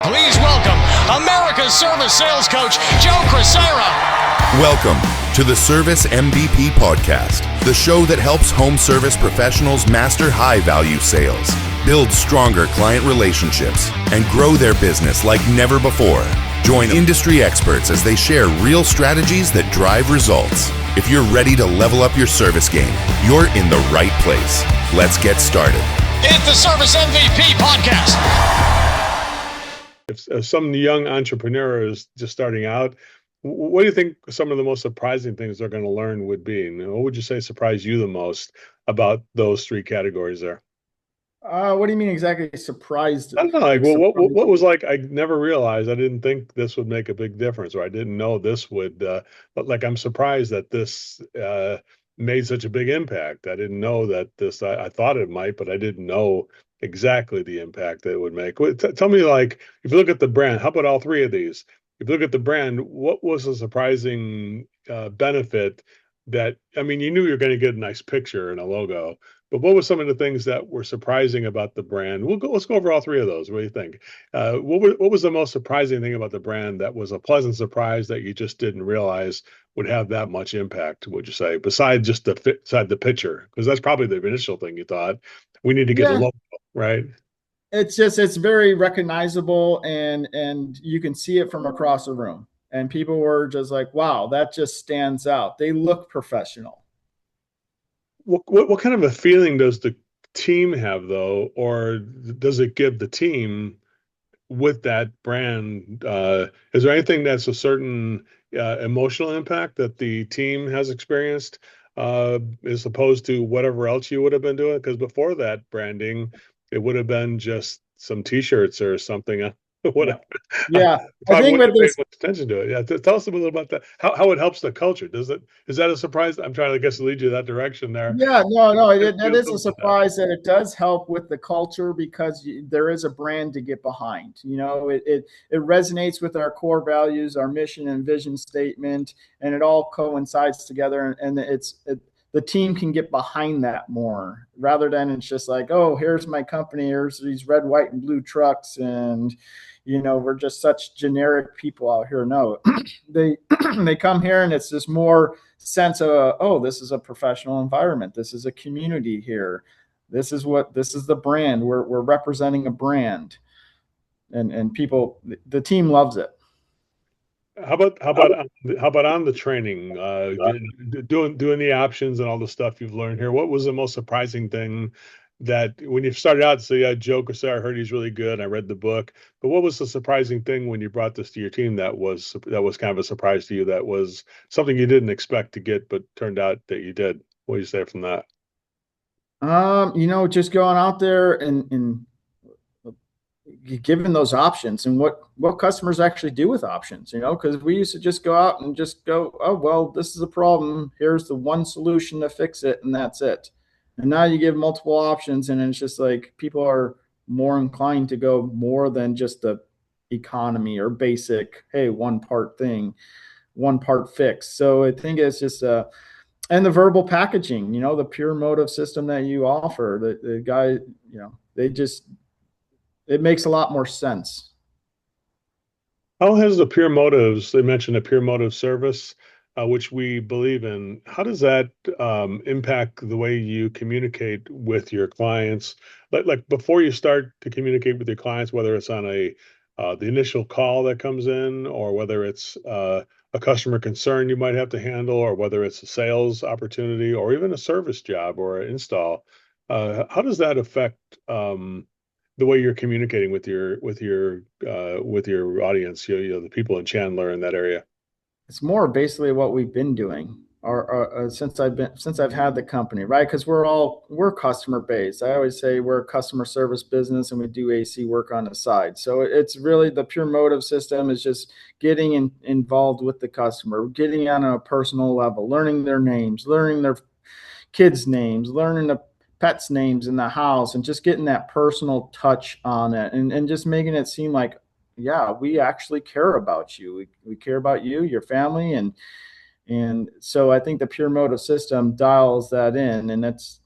Please welcome America's service sales coach, Joe Crisara. Welcome to the Service MVP Podcast, the show that helps home service professionals master high-value sales, build stronger client relationships, and grow their business like never before. Join industry experts as they share real strategies that drive results. If you're ready to level up your service game, you're in the right place. Let's get started. It's the Service MVP Podcast. If some young entrepreneur is just starting out, what do you think some of the most surprising things they're going to learn would be? And what would you say surprised you the most about those three categories there? What do you mean exactly surprised? I don't know. Like, what was like, I never realized, I didn't think this would make a big difference, or I didn't know this would, but like, I'm surprised that this made such a big impact. I didn't know that this, I thought it might, but I didn't know exactly the impact that it would make. Tell me, like, if you look at the brand, how about all three of these? If you look at the brand, what was a surprising benefit that, I mean, you knew you were going to get a nice picture and a logo, but what were some of the things that were surprising about the brand? Let's go over all three of those. What do you think? What was the most surprising thing about the brand that was a pleasant surprise that you just didn't realize would have that much impact, would you say, besides just beside the picture? Because that's probably the initial thing you thought. We need to get a logo, right? It's very recognizable, and you can see it from across the room. And people were just like, wow, that just stands out. They look professional. What kind of a feeling does the team have, though, or does it give the team with that brand? Is there anything that's a certain emotional impact that the team has experienced as opposed to whatever else you would have been doing? Because before that branding, it would have been just some T-shirts or something. Whatever. Yeah. I think with this, attention to it. Yeah. Tell us a little about that. How it helps the culture. Is that a surprise? I'm trying to, I guess, lead you that direction there. Yeah, no, that is a surprise that it does help with the culture, because there is a brand to get behind. You know, it resonates with our core values, our mission and vision statement, and it all coincides together. And the team can get behind that more, rather than it's just like, oh, here's my company, here's these red, white, and blue trucks, and you know, we're just such generic people out here. No, they come here and it's this more sense of, oh, this is a professional environment. This is a community here. This is the brand. We're representing a brand, and people, the team loves it. How about on the training, doing the options and all the stuff you've learned here? What was the most surprising thing that when you started out? So yeah, Joe Crisara, I heard he's really good. I read the book, but what was the surprising thing when you brought this to your team that was kind of a surprise to you? That was something you didn't expect to get, but turned out that you did. What do you say from that? You know, just going out there and given those options, and what customers actually do with options, you know, because we used to just go out and just go, oh, well, this is a problem. Here's the one solution to fix it, and that's it. And now you give multiple options, and it's just like people are more inclined to go more than just the economy or basic, hey, one part thing, one part fix. So I think it's just and the verbal packaging, you know, the pure motive system that you offer, the guy, you know, it makes a lot more sense. How has the pure motives, they mentioned a pure motive service, which we believe in. How does that impact the way you communicate with your clients? Like before you start to communicate with your clients, whether it's on the initial call that comes in, or whether it's a customer concern you might have to handle, or whether it's a sales opportunity, or even a service job or an install. How does that affect the way you're communicating with your audience? You know, the people in Chandler in that area. It's more basically what we've been doing, or since I've had the company, right? Because we're customer based. I always say we're a customer service business, and we do AC work on the side. So it's really the pure motive system is just getting involved with the customer, getting on a personal level, learning their names, learning their kids' names, learning the pets' names in the house, and just getting that personal touch on it, and just making it seem like, yeah, we actually care about you. We care about you, your family. And so I think the pure motive system dials that in, and it's,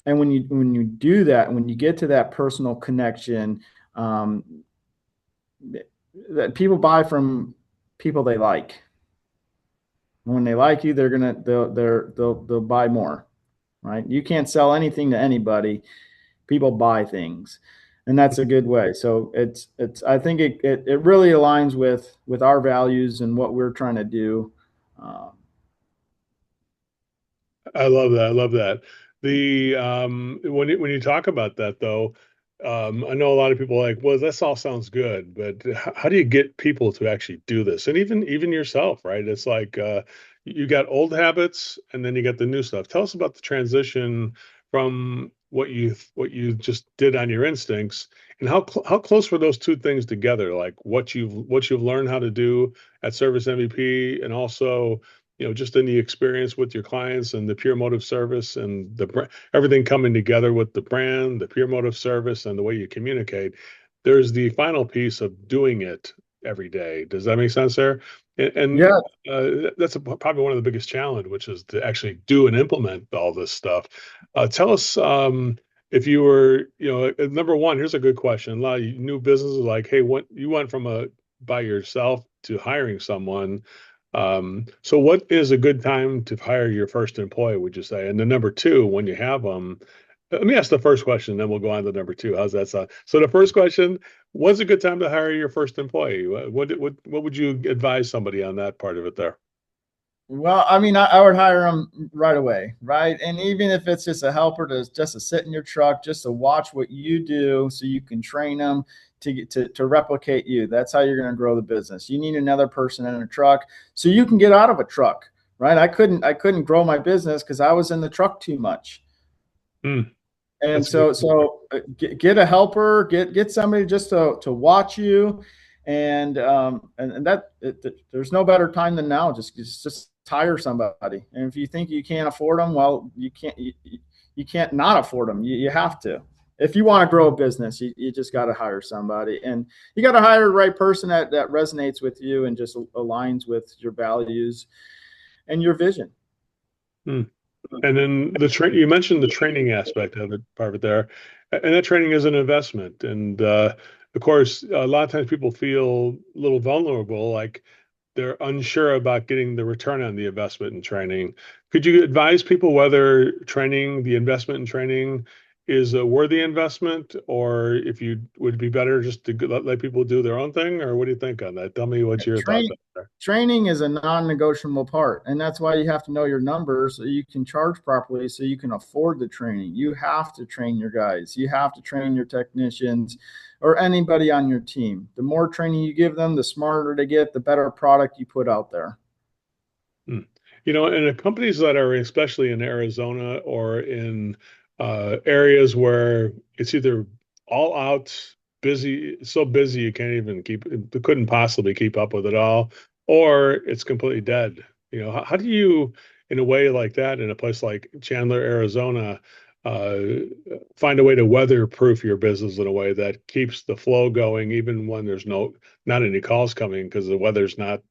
and when you do that, when you get to that personal connection, that people buy from people they like. When they like you, they'll buy more, right? You can't sell anything to anybody. People buy things, and that's a good way. So I think it really aligns with our values and what we're trying to do. I love that. I love that. The when you talk about that though, I know a lot of people are like, well, this all sounds good, but how do you get people to actually do this? And even yourself, right? It's like you got old habits and then you got the new stuff. Tell us about the transition from what you just did on your instincts, and how close were those two things together? Like what you've learned how to do at Service MVP, and also just in the experience with your clients and the pure motive service and everything coming together with the brand, the pure motive service, and the way you communicate. There's the final piece of doing it every day. Does that make sense there? And Yeah. that's probably one of the biggest challenge, which is to actually do and implement all this stuff. Tell us, if you were, number one, here's a good question. A lot of new businesses are like, hey, what you went from by yourself to hiring someone. So what is a good time to hire your first employee, would you say? And then number two, when you have them, let me ask the first question, then we'll go on to number two. How's that sound? So the first question, when's a good time to hire your first employee? What would you advise somebody on that part of it there? Well, I mean, I would hire them right away, right? And even if it's just a helper just to sit in your truck, just to watch what you do, so you can train them to replicate you. That's how you're going to grow the business. You need another person in a truck so you can get out of a truck, right? I couldn't grow my business because I was in the truck too much. Mm, And that's good. get a helper, get somebody just to watch you, and there's no better time than now. Just hire somebody. And if you think you can't afford them, well, you can't not afford them. You have to. If you want to grow a business, you just got to hire somebody, and you got to hire the right person that resonates with you and just aligns with your values and your vision. Mm. And then you mentioned the training aspect of it, part of it there, and that training is an investment. And of course, a lot of times people feel a little vulnerable, like they're unsure about getting the return on the investment in training. Could you advise people whether the investment in training is a worthy investment, or if you would be better just to let people do their own thing, or what do you think on that? Tell me what your thoughts are. Training is a non-negotiable part, and that's why you have to know your numbers so you can charge properly, so you can afford the training. You have to train your guys. You have to train your technicians or anybody on your team. The more training you give them, the smarter they get, the better product you put out there. And the companies that are especially in Arizona or in areas where it's either all out busy, so busy you can't even couldn't possibly keep up with it all, or it's completely dead. How do you, in a way like that, in a place like Chandler, Arizona, uh, find a way to weatherproof your business in a way that keeps the flow going, even when there's not any calls coming, because the weather's not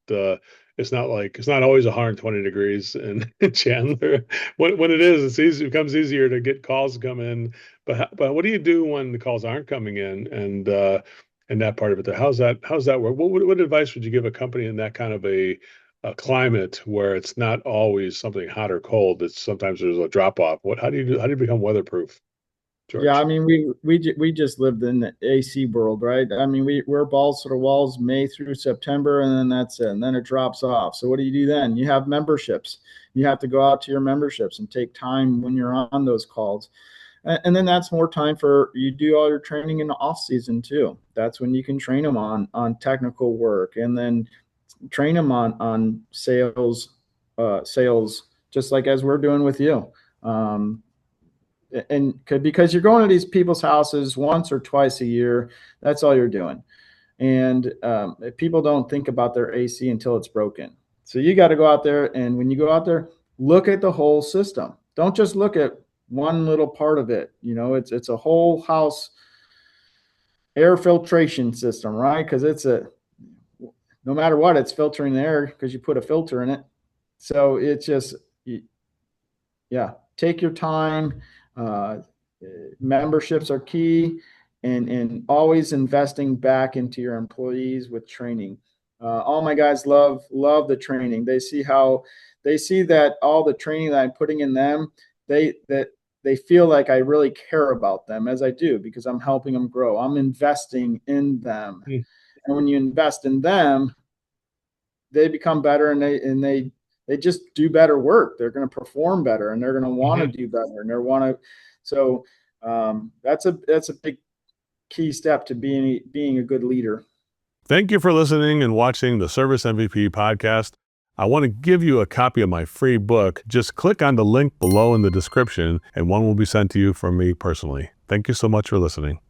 it's not always 120 degrees in Chandler. When it is, it becomes easier to get calls come in. But what do you do when the calls aren't coming in, and that part of it there? How's that work? What advice would you give a company in that kind of a climate where it's not always something hot or cold? It's sometimes there's a drop off. How do you become weatherproof, Yeah, I George? mean, we just lived in the AC world, right? I mean, we're balls to the walls May through September, and then that's it, and then it drops off. So what do you do then? You have memberships. You have to go out to your memberships and take time when you're on those calls, and then that's more time for you do all your training in the off season too. That's when you can train them on technical work, and then train them on sales, just like as we're doing with you. And because you're going to these people's houses once or twice a year, that's all you're doing. And people don't think about their AC until it's broken. So you got to go out there, and when you go out there, look at the whole system. Don't just look at one little part of it. It's a whole house air filtration system, right? Because no matter what, it's filtering the air because you put a filter in it. So it's just, yeah, take your time. Memberships are key. and always investing back into your employees with training. All my guys love the training. They see that all the training that I'm putting in them, they feel like I really care about them, as I do, because I'm helping them grow. I'm investing in them. And when you invest in them, they become better, and they just do better work. They're going to perform better, and they're going to want to do better, and they want to. So that's a big key step to being a good leader. Thank you for listening and watching the Service MVP podcast. I want to give you a copy of my free book. Just click on the link below in the description, and one will be sent to you from me personally. Thank you so much for listening.